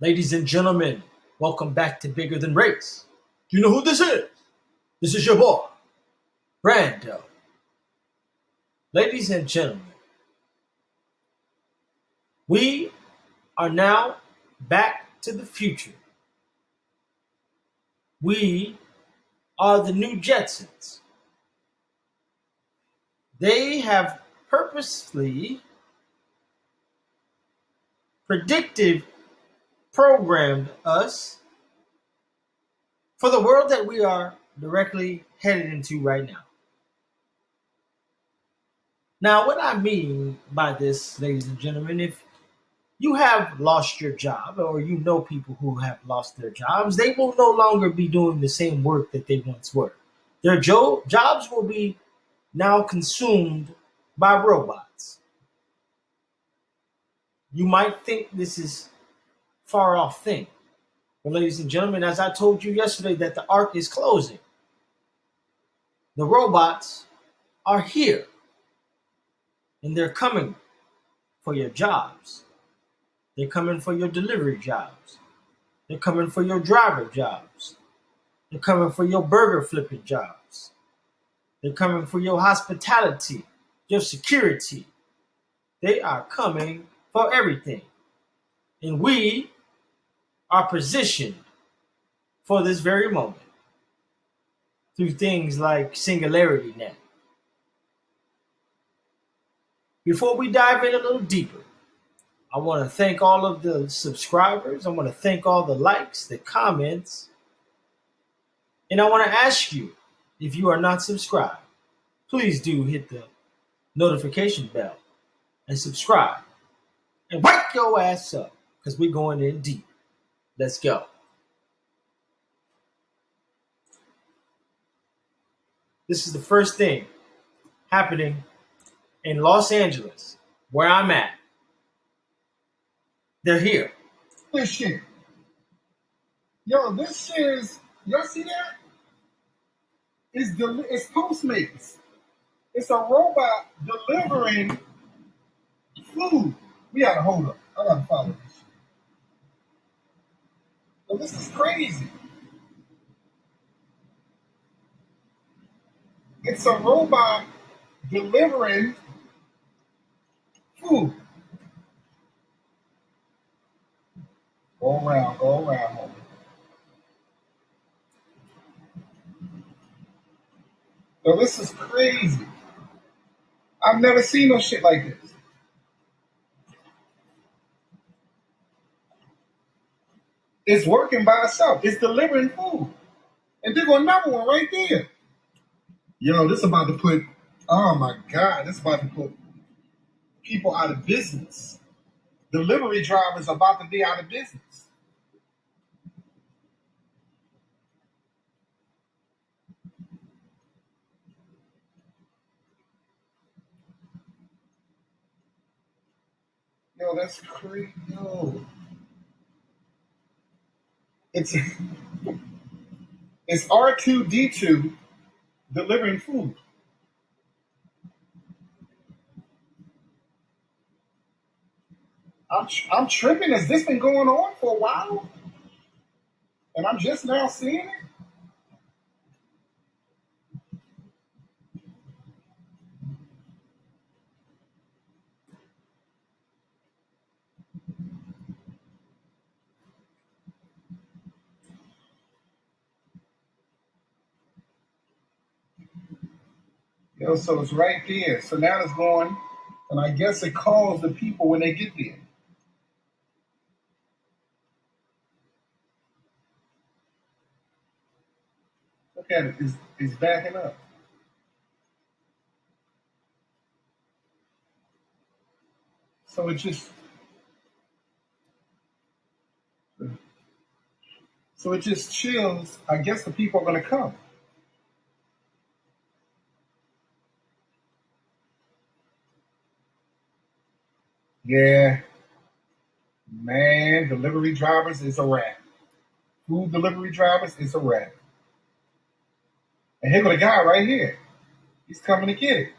Ladies and gentlemen, welcome back to Bigger Than Race. Do you know who this is? This is your boy, Brando. Ladies and gentlemen, we are now back to the future. We are the new Jetsons. They have purposely predictive programmed us for the world that we are directly headed into right now. Now, what I mean by this, ladies and gentlemen, if you have lost your job or you know people who have lost their jobs, they will no longer be doing the same work that they once were. Their jobs will be now consumed by robots. You might think this is far off thing. But ladies and gentlemen, as I told you yesterday that the arc is closing. The robots are here and they're coming for your jobs. They're coming for your delivery jobs. They're coming for your driver jobs. They're coming for your burger flipping jobs. They're coming for your hospitality, your security. They are coming for everything. And we are positioned for this very moment through things like SingularityNET. Before we dive in a little deeper, I want to thank all of the subscribers. I want to thank all the likes, the comments. And I want to ask you, if you are not subscribed, please do hit the notification bell and subscribe. And wake your ass up because we're going in deep. Let's go. This is the first thing happening in Los Angeles, where I'm at. They're here. This shit. Yo, this is, y'all see that? It's Postmates. It's a robot delivering food. We gotta hold up. I gotta follow this shit. Yo, this is crazy. It's a robot delivering food. Go around, homie. Yo, this is crazy. I've never seen no shit like this. It's working by itself. It's delivering food. And there go another one right there. Yo, this about to put, oh my God, this about to put people out of business. Delivery drivers are about to be out of business. Yo, that's crazy. Yo. It's it's R2D2 delivering food. I'm tripping. Has this been going on for a while? And I'm just now seeing it? Yo, so it's right there. So now it's going, and I guess it calls the people when they get there. Look at it. It's backing up. So it just chills. I guess the people are gonna come. Yeah, man, delivery drivers is a wrap. Food delivery drivers is a wrap. And here go the guy right here. He's coming to get it.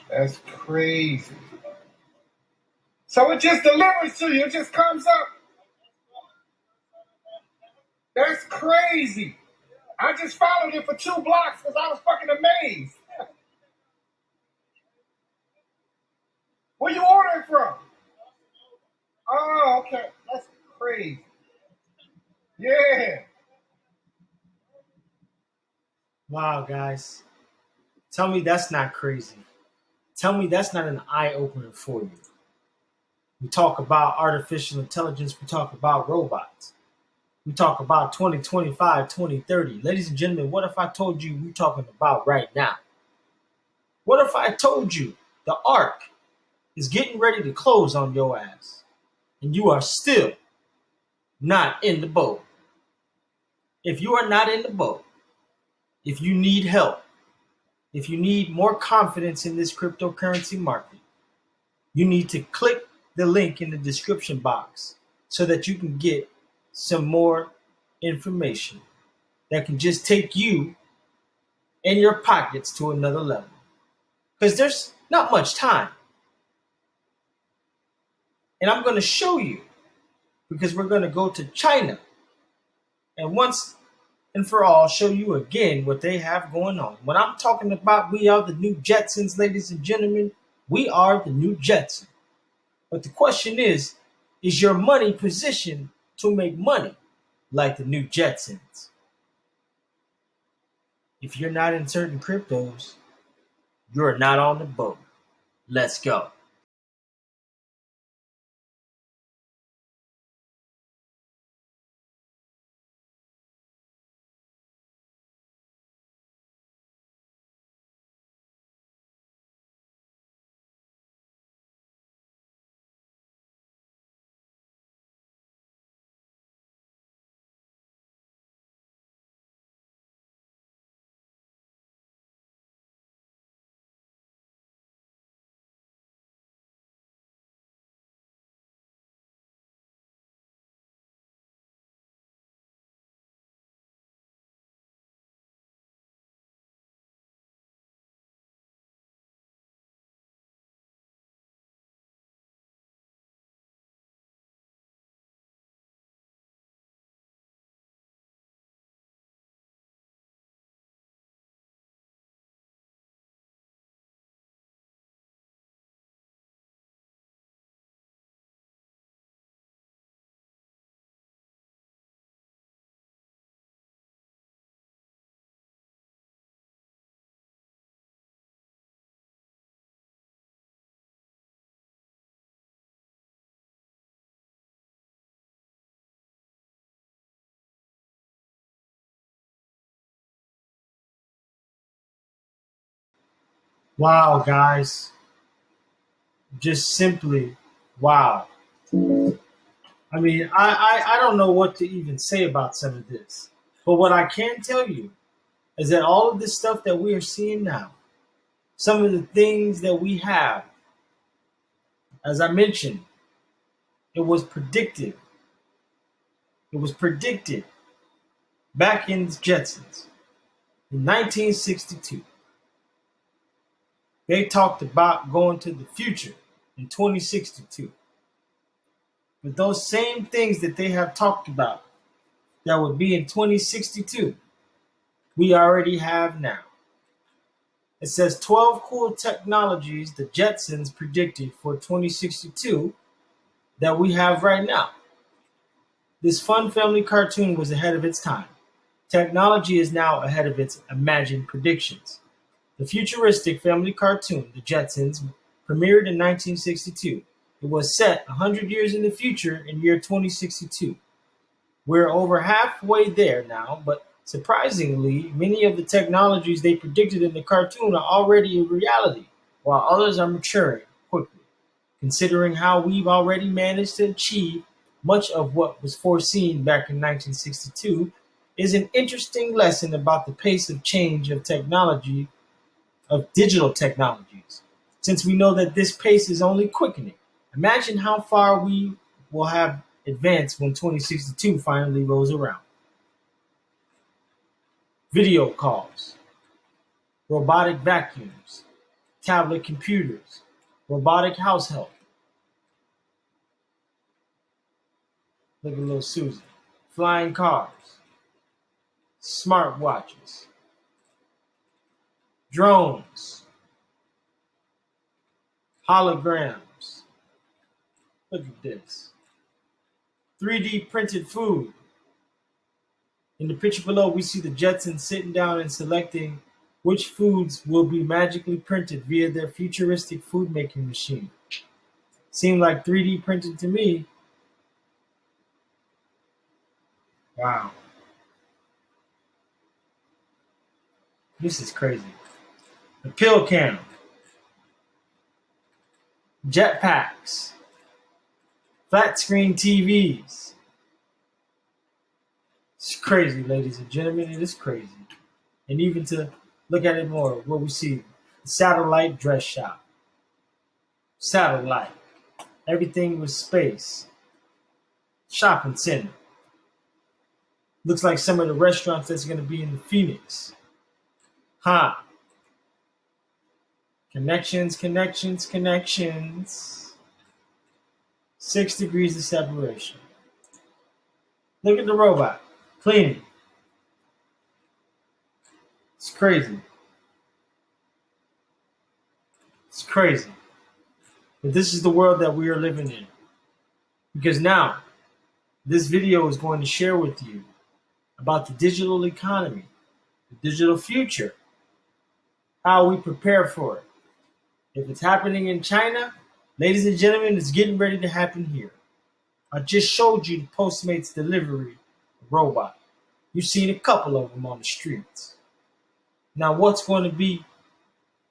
That's crazy. So it just delivers to you. It just comes up. That's crazy. I just followed it for 2 blocks because I was fucking amazed. Where you ordering from? Oh, okay. That's crazy. Yeah. Wow, guys. Tell me that's not crazy. Tell me that's not an eye-opener for you. We talk about artificial intelligence. We talk about robots. We talk about 2025, 2030. Ladies and gentlemen, what if I told you we're talking about right now? What if I told you the arc is getting ready to close on your ass and you are still not in the boat? If you are not in the boat, if you need help, if you need more confidence in this cryptocurrency market, you need to click the link in the description box so that you can get some more information that can just take you and your pockets to another level. Because there's not much time. And I'm going to show you, because we're going to go to China and once and for all show you again what they have going on. When I'm talking about we are the new Jetsons, ladies and gentlemen, we are the new Jetsons. But the question is your money positioned to make money like the new Jetsons? If you're not in certain cryptos, you're not on the boat. Let's go. Wow, guys. Just simply wow. I mean, I don't know what to even say about some of this. But what I can tell you is that all of this stuff that we are seeing now, some of the things that we have, as I mentioned, it was predicted. It was predicted back in the Jetsons in 1962. They talked about going to the future in 2062. But those same things that they have talked about that would be in 2062, we already have now. It says 12 cool technologies the Jetsons predicted for 2062 that we have right now. This fun family cartoon was ahead of its time. Technology is now ahead of its imagined predictions. The futuristic family cartoon, The Jetsons, premiered in 1962. It was set 100 years in the future in year 2062. We're over halfway there now, but surprisingly, many of the technologies they predicted in the cartoon are already in reality, while others are maturing quickly. Considering how we've already managed to achieve much of what was foreseen back in 1962 is an interesting lesson about the pace of change of technology, of digital technologies. Since we know that this pace is only quickening, imagine how far we will have advanced when 2062 finally rolls around. Video calls, robotic vacuums, tablet computers, robotic house help, Look at little Susie. Flying cars, smartwatches, drones, holograms. Look at this. 3D printed food. In the picture below, we see the Jetsons sitting down and selecting which foods will be magically printed via their futuristic food making machine. Seemed like 3D printed to me. Wow. This is crazy. The pill cam, jetpacks, flat screen TVs. It's crazy, ladies and gentlemen. It is crazy. And even to look at it more, what we see, satellite dress shop, satellite, everything with space, shopping center. Looks like some of the restaurants that's going to be in the Phoenix. Huh. Connections, connections, connections. 6 degrees of separation. Look at the robot. Cleaning. It's crazy. It's crazy. But this is the world that we are living in. Because now, this video is going to share with you about the digital economy, the digital future, how we prepare for it. If it's happening in China, ladies and gentlemen, it's getting ready to happen here. I just showed you the Postmates delivery robot. You've seen a couple of them on the streets. Now, what's going to be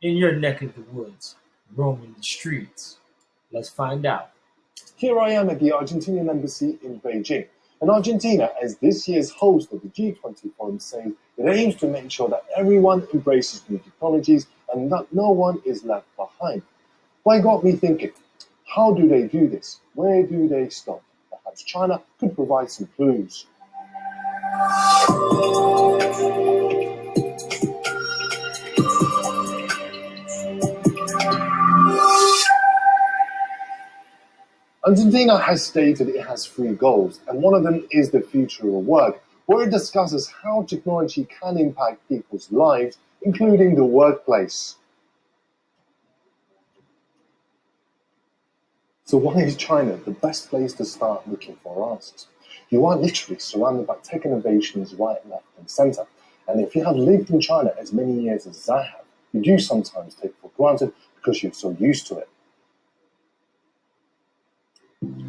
in your neck of the woods, roaming the streets? Let's find out. Here I am at the Argentinian embassy in Beijing. And Argentina, as this year's host of the G20 forum, says it aims to make sure that everyone embraces new technologies and that no one is left behind. Well, it got me thinking, how do they do this? Where do they start? Perhaps China could provide some clues. Argentina has stated it has 3 goals, and one of them is the future of work, where it discusses how technology can impact people's lives, including the workplace. So why is China the best place to start looking for answers? You are literally surrounded by tech innovations right, left, and center. And if you have lived in China as many years as I have, you do sometimes take it for granted because you're so used to it.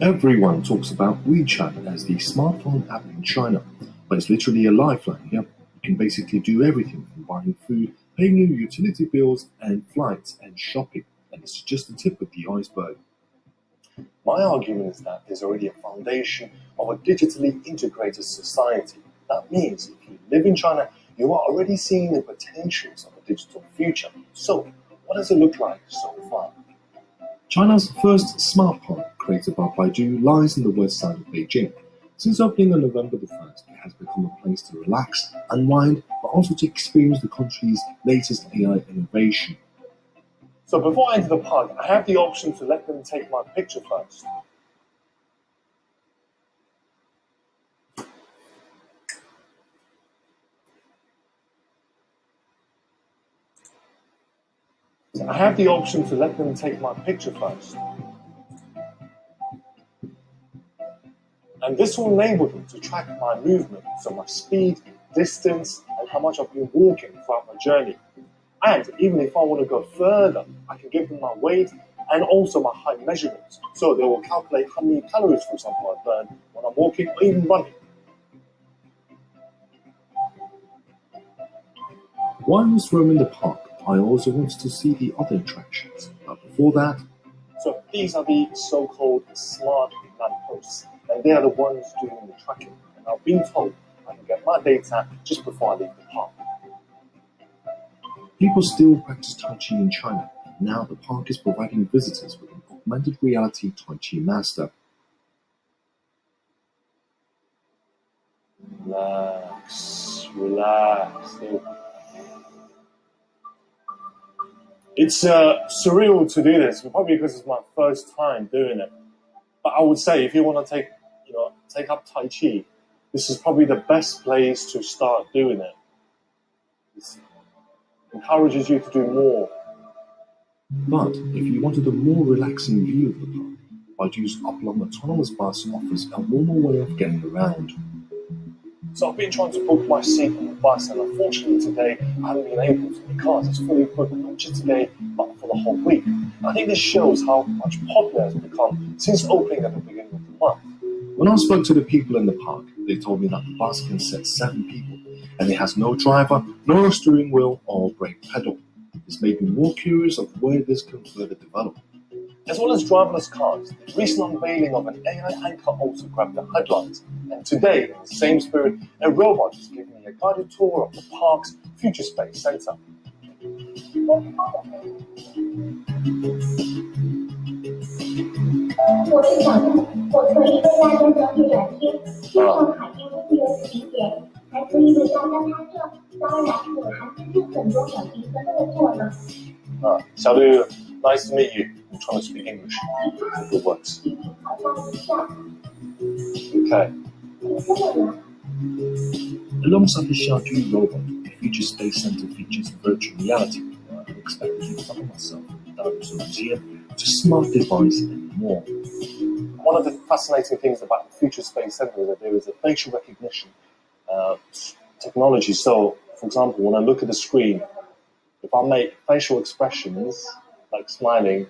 Everyone talks about WeChat as the smartphone app in China, but it's literally a lifeline here. You can basically do everything from buying food, paying your utility bills, and flights and shopping, and it's just the tip of the iceberg. My argument is that there's already a foundation of a digitally integrated society. That means if you live in China, you are already seeing the potentials of a digital future. So, what does it look like so far? China's first smart park, created by Baidu, lies on the west side of Beijing. Since opening on November the 1st, it has become a place to relax, unwind, but also to experience the country's latest AI innovation. So before I enter the park, I have the option to let them take my picture first. And this will enable them to track my movement, so my speed, distance, and how much I've been walking throughout my journey. And even if I want to go further, I can give them my weight and also my height measurements. So they will calculate how many calories, for example, I burn when I'm walking or even running. Whilst roaming the park, I also wanted to see the other attractions. But before that, so these are the so-called smart lampposts, and they are the ones doing the tracking. And I've been told I can get my data just before I leave the park. People still practice Tai Chi in China. Now the park is providing visitors with an augmented reality Tai Chi master. Relax, relax. It's surreal to do this, probably because it's my first time doing it. But I would say if you want to take take up Tai Chi, this is probably the best place to start doing it. It encourages you to do more. But if you wanted a more relaxing view of the park, Baidu's Upland autonomous bus offers a warmer way of getting around. So I've been trying to book my seat on the bus, and unfortunately today I haven't been able to because it's fully booked not just today, but for the whole week. I think this shows how much popular it's become since opening at the beginning of the month. When I spoke to the people in the park, they told me that the bus can sit 7 people, and it has no driver, no steering wheel or brake pedal. This made me more curious of where this can further develop. As well as driverless cars, the recent unveiling of an AI anchor also grabbed the headlines. And today, in the same spirit, a robot is giving me a guided tour of the park's Future Space Center. 我是小鹿，我可以为大家讲解展厅，接受海边公园的景点，还可以为大家拍照。当然，我还会做很多小评分动作呢。Salut, nice to meet you. I'm trying to speak English. If it works. Okay. Alongside the Xiaoju robot, the Future Space Center features virtual reality, where I can expect to follow myself in the dinosaur museum to smart device and more. One of the fascinating things about the Future Space Center is that there is a facial recognition technology. So, for example, when I look at the screen, if I make facial expressions, like smiling,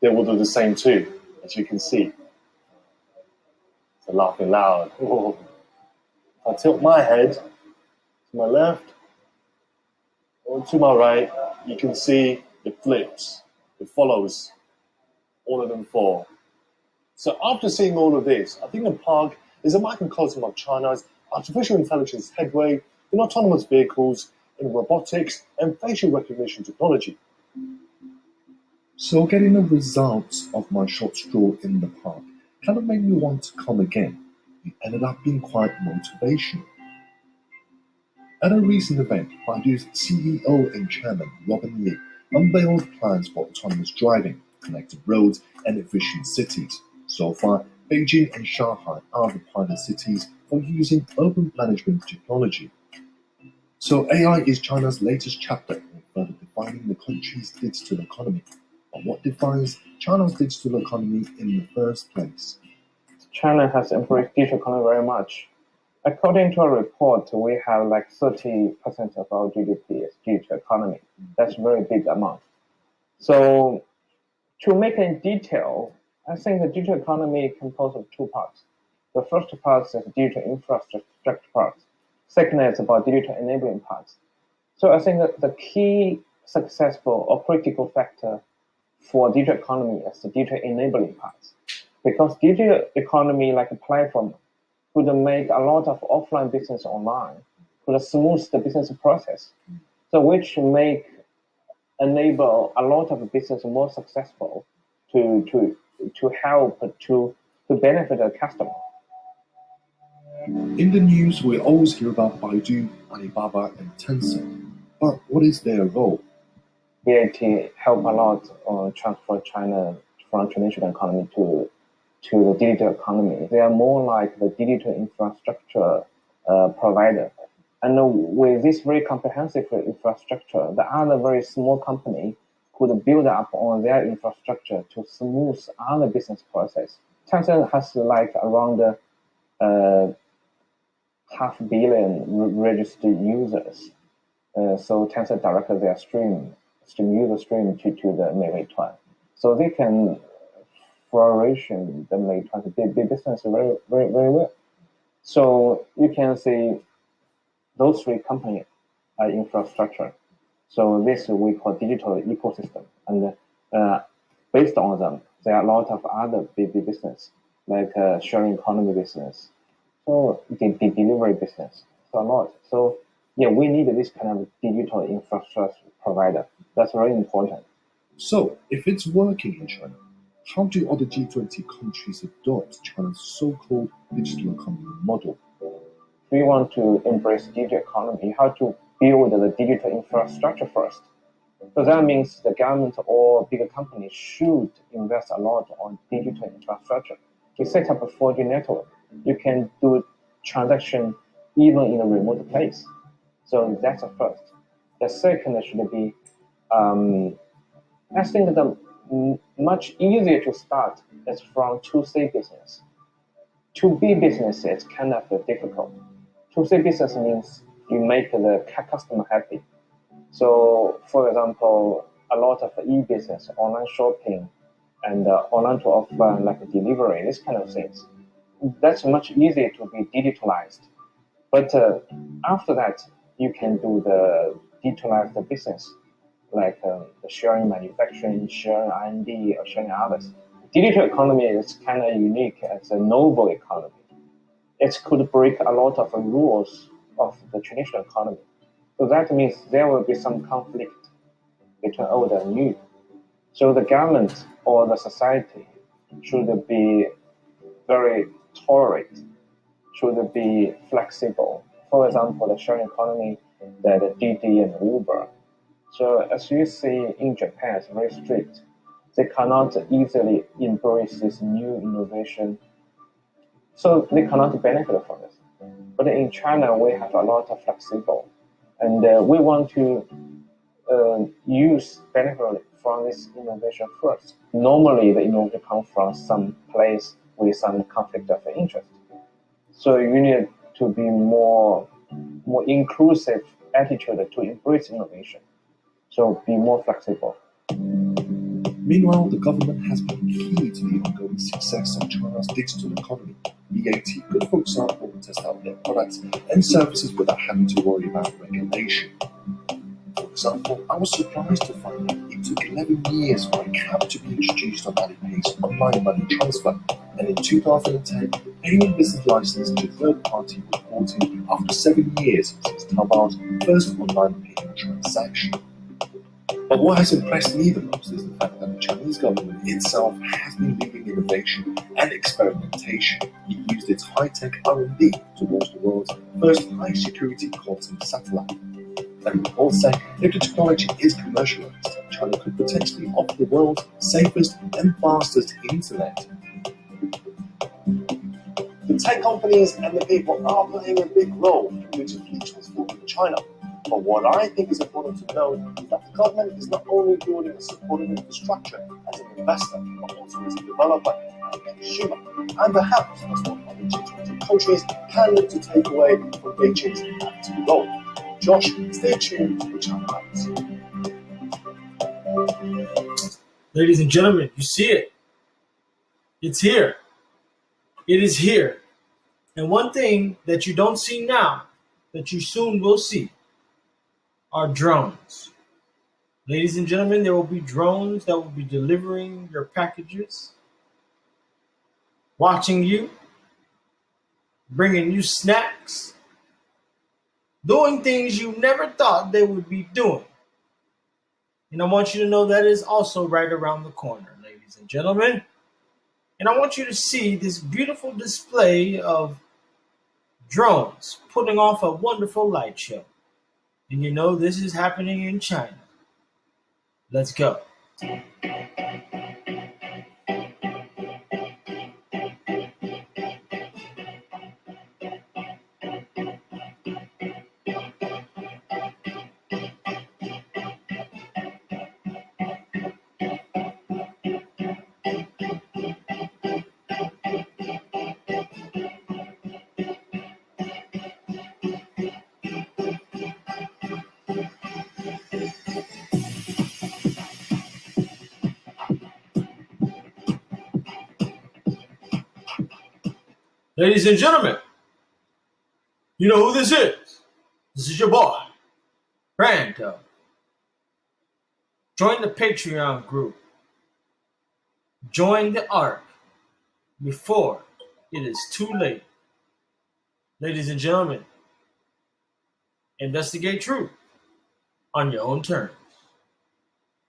they will do the same too, as you can see. So laughing loud. If I tilt my head to my left or to my right, you can see it flips. It follows all of them 4. So after seeing all of this, I think the park is a microcosm of China's artificial intelligence headway in autonomous vehicles, in robotics, and facial recognition technology. So getting the results of my short stroll in the park kind of made me want to come again. It ended up being quite motivational. At a recent event, Baidu's CEO and chairman, Robin Li, unveiled plans for autonomous driving, connected roads, and efficient cities. So far, Beijing and Shanghai are the pilot cities for using urban management technology. So AI is China's latest chapter in further defining the country's digital economy. But what defines China's digital economy in the first place? China has embraced digital economy very much. According to a report, we have like 30% of our GDP is digital economy. That's a very big amount. So to make it in detail, I think the digital economy is composed of 2 parts. The first part is digital infrastructure part. Second is about digital enabling parts. So I think that the key successful or critical factor for digital economy is the digital enabling parts. Because digital economy, like a platform, could make a lot of offline business online, could smooth the business process, so which enable a lot of business more successful to help to benefit the customer. In the news, we always hear about Baidu, Alibaba, and Tencent. But what is their role? BAT help a lot transfer China from traditional economy to the digital economy. They are more like the digital infrastructure provider. And with this very comprehensive infrastructure, the other very small company could build up on their infrastructure to smooth other business process. Tencent has like around 500 million registered users. So Tencent directed their user stream to the Meituan. So they can flourish the Meituan big business very, very, very well. So you can see those 3 companies are infrastructure. So this we call digital ecosystem. And based on them, there are a lot of other big business, like sharing economy business, so the delivery business, so a lot. So yeah, we need this kind of digital infrastructure provider. That's very important. So if it's working in China, how do other G20 countries adopt China's so-called digital economy model? If we want to embrace digital economy, how to build the digital infrastructure first. So that means the government or bigger companies should invest a lot on digital infrastructure. We set up a 4G network. You can do transaction even in a remote place. So that's the first. The second should be, I think the much easier to start is from 2C business. 2B business is kind of difficult. 2C business means you make the customer happy. So, for example, a lot of e-business, online shopping, and online to offline, like delivery, this kind of things. That's much easier to be digitalized. But after that, you can do the digitalized business, like the sharing manufacturing, sharing R&D, or sharing others. Digital economy is kind of unique as a novel economy. It could break a lot of rules of the traditional economy. So that means there will be some conflict between old and new. So the government or the society should be very tolerant, should be flexible. For example, the sharing economy, the Didi and Uber. So as you see in Japan, it's very strict. They cannot easily embrace this new innovation. So they cannot benefit from this. But in China, we have a lot of flexible. And we want to use benefit from this innovation first. Normally, the innovation comes from some place with some conflict of interest. So you need to be more inclusive attitude to embrace innovation. So be more flexible. Meanwhile, the government has been key to the ongoing success of China's digital economy. BAT could, for example, test out their products and services without having to worry about regulation. For example, I was surprised to find that it took 11 years for a cap to be introduced on Alipay's online money transfer, and in 2010, payment business license to third-party reporting after 7 years since Taobao's first online payment transaction. But what has impressed me the most is the fact that the Chinese government itself has been leading innovation and experimentation. It used its high-tech R&D to launch the world's first high-security quantum satellite. And reports say if the technology is commercialized, China could potentially offer the world's safest and fastest internet. The tech companies and the people are playing a big role in digitally transforming China. But what I think is important to know is that the government is not only building a supportive infrastructure as an investor, but also as a developer and a consumer. And perhaps that's what other G20 countries can look to take away from Beijing's active role. Josh, stay tuned for China Matters. Ladies and gentlemen, you see it. It's here. It is here. And one thing that you don't see now, that you soon will see, are drones. Ladies and gentlemen, there will be drones that will be delivering your packages, watching you, bringing you snacks, doing things you never thought they would be doing. And I want you to know that is also right around the corner, ladies and gentlemen. And I want you to see this beautiful display of drones putting off a wonderful light show. And you know this is happening in China. Let's go. Ladies and gentlemen, you know who this is. This is your boy, Brando. Join the Patreon group. Join the ARC before it is too late. Ladies and gentlemen, investigate truth on your own terms.